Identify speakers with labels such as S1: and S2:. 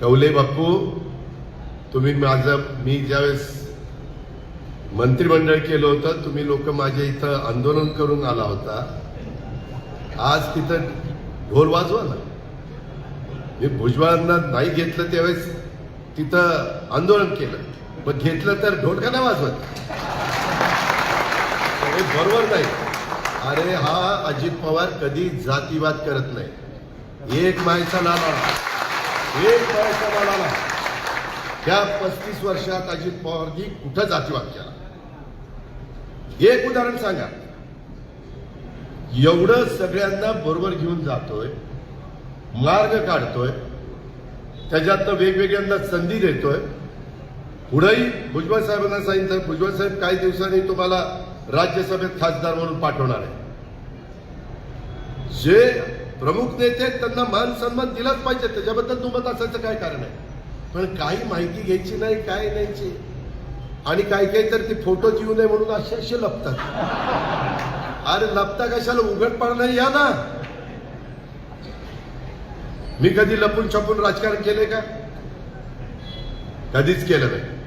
S1: कौले बापू, तुम्ही मी ज्यावेळेस मंत्रिमंडळ केलं होतं, तुम्ही लोक माझ्या इथं आंदोलन करून आला होता. आज तिथं ढोल वाजवा ना. मी भुजबळांना नाही घेतलं त्यावेळेस तिथं आंदोलन केलं, पण घेतलं तर ढोल का नाही वाजवत? हे बरोबर नाही. अरे हा अजित पवार कधी जातीवाद करत नाही. एक मायचा लाला, त्या 35 वर्षात अजित पवारजी कुठं जातीवाद केला? एक उदाहरण सांगा. एवढं सगळ्यांना बरोबर घेऊन जातोय, मार्ग काढतोय, त्याच्यातनं वेगवेगळ्यांना संधी देतोय. पुढेही भुजबळ साहेबांना सांगितलं, भुजबळ साहेब काही दिवसांनी तुम्हाला राज्यसभेत खासदार म्हणून पाठवणार आहे. जे प्रमुख नेते आहेत त्यांना मान सन्मान दिलाच पाहिजे, त्याच्याबद्दल दुमत असायचं काय कारण आहे? पण काही माहिती घ्यायची नाही, काय न्यायची, आणि काही तर ते फोटोच येऊ नये म्हणून असे लपतात. अरे लपता कशाला? उघडपणा या ना. मी कधी लपून छपून राजकारण केले का? कधीच केलं नाही.